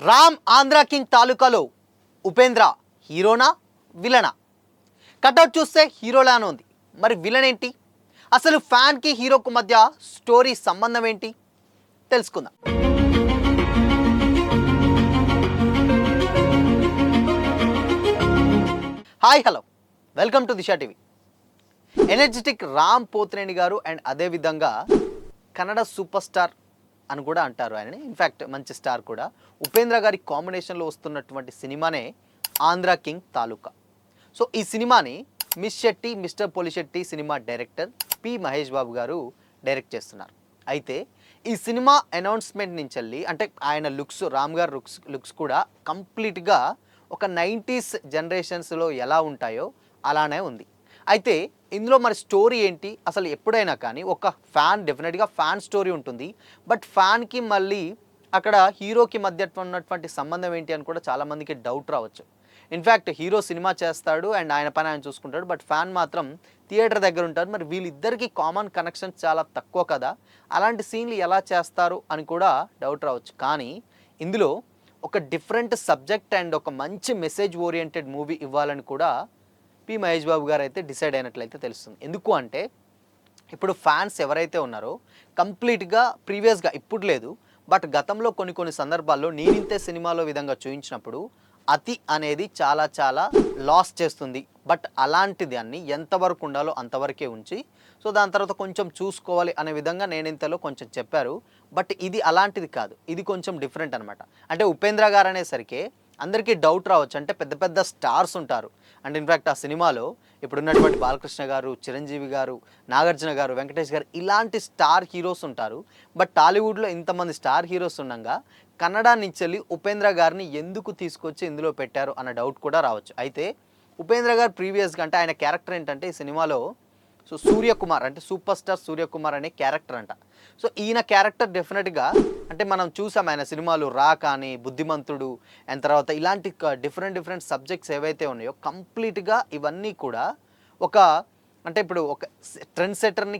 Ram Andhra king తాలూకాలో ఉపేంద్ర హీరోనా విలనా? Cutout చూస్తే హీరోలానే ఉంది. మరి విలన్ ఏంటి? అసలు ఫ్యాన్కి హీరోకు మధ్య స్టోరీ సంబంధం ఏంటి? తెలుసుకుందాం. Hi hello, welcome to Disha TV. Energetic Ram Pothineni garu and అదేవిధంగా కన్నడ సూపర్ స్టార్ అని కూడా అంటారు ఆయనని. ఇన్ఫ్యాక్ట్ మంచి స్టార్ కూడా. ఉపేంద్ర గారి కాంబినేషన్లో వస్తున్నటువంటి సినిమానే ఆంధ్ర కింగ్ తాలూకా. సో ఈ సినిమాని miss Shetty mister Polishetty cinema director P Mahesh Babu గారు డైరెక్ట్ చేస్తున్నారు. అయితే ఈ సినిమా అనౌన్స్మెంట్ నుంచి వెళ్ళి అంటే ఆయన లుక్స్, రామ్ గారు లుక్స్ కూడా కంప్లీట్గా ఒక 90s జనరేషన్స్లో ఎలా ఉంటాయో అలానే ఉంది. అయితే ఇందులో మరి స్టోరీ ఏంటి? అసలు ఎప్పుడైనా కానీ ఒక ఫ్యాన్ డెఫినెట్గా ఫ్యాన్ స్టోరీ ఉంటుంది. బట్ ఫ్యాన్కి మళ్ళీ అక్కడ హీరోకి మధ్య ఉన్నటువంటి సంబంధం ఏంటి అని కూడా చాలామందికి డౌట్ రావచ్చు. ఇన్ఫ్యాక్ట్ హీరో సినిమా చేస్తాడు అండ్ ఆయన పని ఆయన చూసుకుంటాడు. బట్ ఫ్యాన్ మాత్రం థియేటర్ దగ్గర ఉంటారు. మరి వీళ్ళిద్దరికీ కామన్ కనెక్షన్స్ చాలా తక్కువ కదా, అలాంటి సీన్లు ఎలా చేస్తారు అని కూడా డౌట్ రావచ్చు. కానీ ఇందులో ఒక డిఫరెంట్ సబ్జెక్ట్ అండ్ ఒక మంచి మెసేజ్ ఓరియంటెడ్ మూవీ ఇవ్వాలని కూడా పి మహేష్ బాబు గారు అయితే డిసైడ్ అయినట్లయితే తెలుస్తుంది. ఎందుకు అంటే ఇప్పుడు ఫ్యాన్స్ ఎవరైతే ఉన్నారో కంప్లీట్గా ప్రీవియస్గా ఇప్పుడు లేదు, బట్ గతంలో కొన్ని సందర్భాల్లో నేనింతే సినిమాలో విధంగా చూపించినప్పుడు అతి అనేది చాలా చాలా లాస్ చేస్తుంది. బట్ అలాంటి దాన్ని ఎంతవరకు ఉండాలో అంతవరకే ఉంచి సో దాని తర్వాత కొంచెం చూసుకోవాలి అనే విధంగా నేనింతలో కొంచెం చెప్పారు. బట్ ఇది అలాంటిది కాదు, ఇది కొంచెం డిఫరెంట్ అనమాట. అంటే ఉపేంద్ర గారు అనేసరికి అందరికీ డౌట్ రావచ్చు. అంటే పెద్ద పెద్ద స్టార్స్ ఉంటారు. అండ్ ఇన్ఫ్యాక్ట్ ఆ సినిమాలో ఇప్పుడున్నటువంటి బాలకృష్ణ గారు, చిరంజీవి గారు, నాగార్జున గారు, వెంకటేష్ గారు ఇలాంటి స్టార్ హీరోస్ ఉంటారు. బట్ టాలీవుడ్లో ఇంతమంది స్టార్ హీరోస్ ఉండగా కన్నడ నుంచి వెళ్ళి ఉపేంద్ర గారిని ఎందుకు తీసుకొచ్చి ఇందులో పెట్టారు అన్న డౌట్ కూడా రావచ్చు. అయితే ఉపేంద్ర గారు ప్రీవియస్గా అంటే ఆయన క్యారెక్టర్ ఏంటంటే ఈ సినిమాలో సో సూర్యకుమార్ అంటే సూపర్ స్టార్ సూర్యకుమార్ అనే క్యారెక్టర్ అంట. సో ఈయన క్యారెక్టర్ డెఫినెట్గా అంటే మనం చూసాం ఆయన సినిమాలు రా కానీ, బుద్ధిమంతుడు అండ్ తర్వాత ఇలాంటి డిఫరెంట్ సబ్జెక్ట్స్ ఏవైతే ఉన్నాయో కంప్లీట్గా ఇవన్నీ కూడా ఒక అంటే ఇప్పుడు ఒక ట్రెండ్ సెట్టర్ని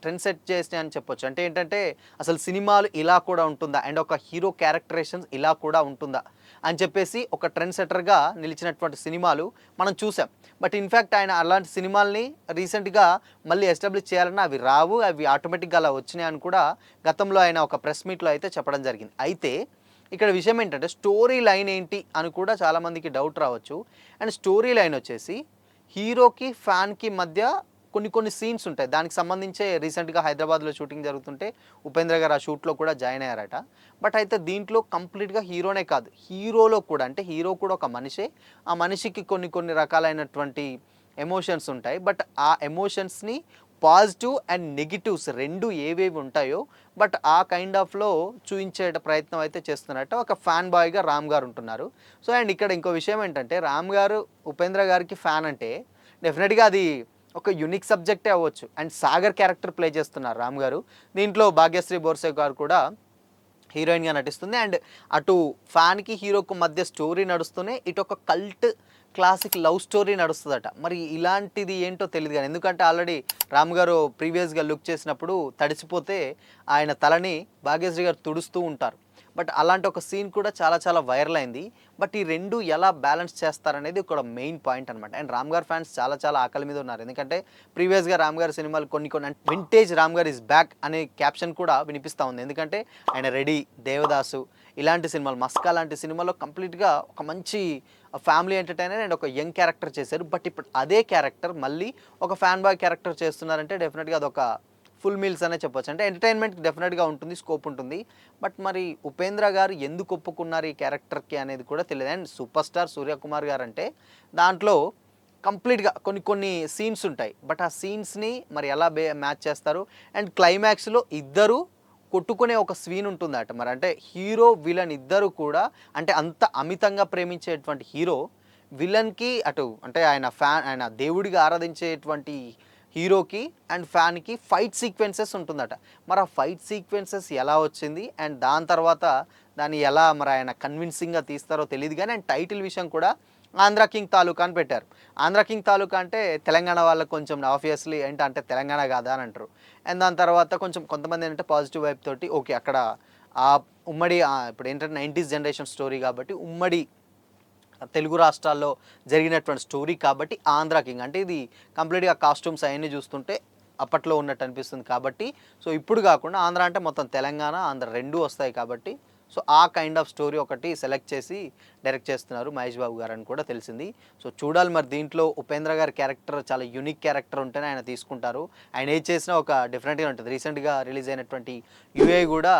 ట్రెండ్ సెట్ చేసినాయి అని చెప్పొచ్చు. అంటే ఏంటంటే అసలు సినిమాలు ఇలా కూడా ఉంటుందా అండ్ ఒక హీరో క్యారెక్టరేషన్స్ ఇలా కూడా ఉంటుందా అని చెప్పేసి ఒక ట్రెండ్ సెట్టర్గా నిలిచినటువంటి సినిమాలు మనం చూసాం. బట్ ఇన్ఫ్యాక్ట్ ఆయన అలాంటి సినిమాల్ని రీసెంట్గా మళ్ళీ ఎస్టాబ్లిష్ చేయాలన్నా అవి రావు, అవి ఆటోమేటిక్గా అలా వచ్చినాయి అని కూడా గతంలో ఆయన ఒక ప్రెస్ మీట్లో అయితే చెప్పడం జరిగింది. అయితే ఇక్కడ విషయం ఏంటంటే స్టోరీ లైన్ ఏంటి అని కూడా చాలామందికి డౌట్ రావచ్చు. అండ్ స్టోరీ లైన్ వచ్చేసి హీరోకి ఫ్యాన్కి మధ్య కొన్ని సీన్స్ ఉంటాయి. దానికి సంబంధించే రీసెంట్గా హైదరాబాద్లో షూటింగ్ జరుగుతుంటే ఉపేంద్ర గారు ఆ షూట్లో కూడా జాయిన్ అయ్యారట. బట్ అయితే దీంట్లో కంప్లీట్గా హీరోనే కాదు, హీరోలో కూడా అంటే హీరో కూడా ఒక మనిషే. ఆ మనిషికి కొన్ని రకాలైనటువంటి ఎమోషన్స్ ఉంటాయి. బట్ ఆ ఎమోషన్స్ని పాజిటివ్ అండ్ నెగిటివ్స్ రెండు ఏవేవి ఉంటాయో బట్ ఆ కైండ్ ఆఫ్లో చూపించే ప్రయత్నం అయితే చేస్తున్నట్టు ఒక ఫ్యాన్ బాయ్గా రామ్ గారు ఉంటున్నారు. సో అండ్ ఇక్కడ ఇంకో విషయం ఏంటంటే రామ్ గారు ఉపేంద్ర గారికి ఫ్యాన్ అంటే డెఫినెట్గా అది ఒక యూనిక్ సబ్జెక్టే అవ్వచ్చు. అండ్ సాగర్ క్యారెక్టర్ ప్లే చేస్తున్నారు రామ్ గారు. దీంట్లో భాగ్యశ్రీ బోర్సే గారు కూడా హీరోయిన్గా నటిస్తుంది. అండ్ అటు ఫ్యాన్కి హీరోకు మధ్య స్టోరీ నడుస్తూనే ఇటు ఒక కల్ట్ క్లాసిక్ లవ్ స్టోరీ నడుస్తుందట. మరి ఇలాంటిది ఏంటో తెలియదు కానీ ఎందుకంటే ఆల్రెడీ రామ్ గారు ప్రీవియస్గా లుక్ చేసినప్పుడు తడిసిపోతే ఆయన తలని భాగ్యశ్రీ గారు తుడుస్తూ ఉంటారు. బట్ అలాంటి ఒక సీన్ కూడా చాలా చాలా వైరల్ అయింది. బట్ ఈ రెండు ఎలా బ్యాలెన్స్ చేస్తారనేది ఒక మెయిన్ పాయింట్ అనమాట. అండ్ రామ్ గారు ఫ్యాన్స్ చాలా చాలా ఆకలి మీద ఉన్నారు. ఎందుకంటే ప్రీవియస్గా రామ్ గారి సినిమాలు కొన్ని వింటేజ్ రామ్ గారు ఇస్ బ్యాక్ అనే క్యాప్షన్ కూడా వినిపిస్తూ ఉంది. ఎందుకంటే ఆయన రెడీ, దేవదాసు ఇలాంటి సినిమాలు, మస్కా లాంటి సినిమాలో కంప్లీట్గా ఒక మంచి ఫ్యామిలీ ఎంటర్టైనర్ అండ్ ఒక యంగ్ క్యారెక్టర్ చేశారు. బట్ ఇప్పుడు అదే క్యారెక్టర్ మళ్ళీ ఒక ఫ్యాన్ బాయ్ క్యారెక్టర్ చేస్తున్నారంటే డెఫినెట్గా అదొక ఫుల్ మీల్స్ అనే చెప్పొచ్చు. అంటే ఎంటర్టైన్మెంట్ డెఫినెట్గా ఉంటుంది, స్కోప్ ఉంటుంది. బట్ మరి ఉపేంద్ర గారు ఎందుకు ఒప్పుకున్నారు ఈ క్యారెక్టర్కి అనేది కూడా తెలియదు. అండ్ సూపర్ స్టార్ సూర్యకుమార్ గారు అంటే దాంట్లో కంప్లీట్గా కొన్ని సీన్స్ ఉంటాయి. బట్ ఆ సీన్స్ని మరి ఎలా మ్యాచ్ చేస్తారు. అండ్ క్లైమాక్స్లో ఇద్దరు కొట్టుకునే ఒక సీన్ ఉంటుందట. మరి అంటే హీరో విలన్ ఇద్దరు కూడా అంటే అంత అమితంగా ప్రేమించేటువంటి హీరో విలన్కి అటు అంటే ఆయన దేవుడిగా ఆరాధించేటువంటి హీరోకి అండ్ ఫ్యాన్కి ఫైట్ సీక్వెన్సెస్ ఉంటుందట. మరి ఆ ఫైట్ సీక్వెన్సెస్ ఎలా వచ్చింది అండ్ దాని తర్వాత దాన్ని ఎలా మరి ఆయన కన్విన్సింగ్గా తీస్తారో తెలియదు. కానీ అండ్ టైటిల్ విషయం కూడా ఆంధ్ర కింగ్ తాలూకా అని పెట్టారు. ఆంధ్ర కింగ్ తాలూకా అంటే తెలంగాణ వాళ్ళకి కొంచెం ఆబ్వియస్లీ ఏంటంటే తెలంగాణ కాదా అని అంటారు. అండ్ దాని తర్వాత కొంతమంది ఏంటంటే పాజిటివ్ వైపు తోటి ఓకే అక్కడ ఆ ఉమ్మడి ఇప్పుడు ఏంటంటే 90s జనరేషన్ స్టోరీ కాబట్టి ఉమ్మడి తెలుగు రాష్ట్రాల్లో జరిగినటువంటి స్టోరీ కాబట్టి ఆంధ్ర కింగ్ అంటే ఇది కంప్లీట్గా కాస్ట్యూమ్స్ అవన్నీ చూస్తుంటే అప్పట్లో ఉన్నట్టు అనిపిస్తుంది కాబట్టి సో ఇప్పుడు కాకుండా ఆంధ్ర అంటే మొత్తం తెలంగాణ ఆంధ్ర రెండూ వస్తాయి కాబట్టి సో ఆ కైండ్ ఆఫ్ స్టోరీ ఒకటి సెలెక్ట్ చేసి డైరెక్ట్ చేస్తున్నారు మహేష్ బాబు గారు అని కూడా తెలిసింది. సో చూడాలి మరి దీంట్లో ఉపేంద్ర గారి క్యారెక్టర్ చాలా యూనిక్ క్యారెక్టర్ ఉంటేనే ఆయన తీసుకుంటారు. ఆయన ఏది చేసినా ఒక డిఫరెంట్గా ఉంటుంది. రీసెంట్గా రిలీజ్ అయినటువంటి యూఏ కూడా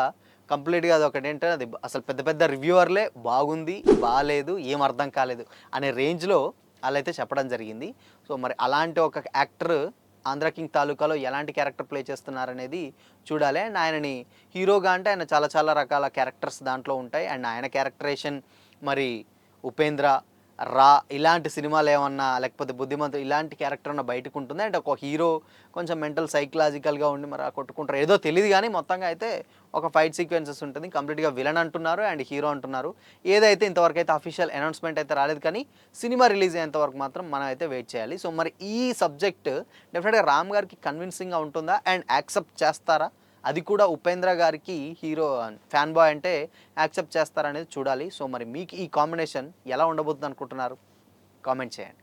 కంప్లీట్గా అది ఒకటి ఏంటంటే అది అసలు పెద్ద పెద్ద రివ్యూవర్లే బాగుంది బాగాలేదు ఏం అర్థం కాలేదు అనే రేంజ్లో వాళ్ళైతే చెప్పడం జరిగింది. సో మరి అలాంటి ఒక యాక్టర్ ఆంధ్ర కింగ్ తాలూకాలో ఎలాంటి క్యారెక్టర్ ప్లే చేస్తున్నారనేది చూడాలి. అండ్ ఆయనని హీరోగా అంటే ఆయన చాలా చాలా రకాల క్యారెక్టర్స్ దాంట్లో ఉంటాయి. అండ్ ఆయన క్యారెక్టరేషన్ మరి ఉపేంద్ర, రా ఇలాంటి సినిమాలు ఏమన్నా లేకపోతే బుద్ధిమంతుడు ఇలాంటి క్యారెక్టర్ ఉన్న బయటకు ఉంటుంది. అంటే ఒక హీరో కొంచెం మెంటల్ సైకలాజికల్గా ఉండి మరి కొట్టుకుంటారు ఏదో తెలియదు కానీ మొత్తంగా అయితే ఒక ఫైట్ సీక్వెన్సెస్ ఉంటుంది. కంప్లీట్గా విలన్ అంటున్నారు అండ్ హీరో అంటున్నారు. ఏదైతే ఇంతవరకు అయితే అఫీషియల్ అనౌన్స్మెంట్ అయితే రాలేదు కానీ సినిమా రిలీజ్ అయ్యేంతవరకు మాత్రం మనం అయితే వెయిట్ చేయాలి. సో మరి ఈ సబ్జెక్ట్ డెఫినెట్గా రామ్ గారికి కన్విన్సింగ్గా ఉంటుందా అండ్ యాక్సెప్ట్ చేస్తారా, అది కూడా ఉపేంద్ర గారికి హీరో ఫ్యాన్ బాయ్ అంటే యాక్సెప్ట్ చేస్తారనేది చూడాలి. సో మరి మీకు ఈ కాంబినేషన్ ఎలా ఉండబోతుంది అనుకుంటున్నారు? కామెంట్ చేయండి.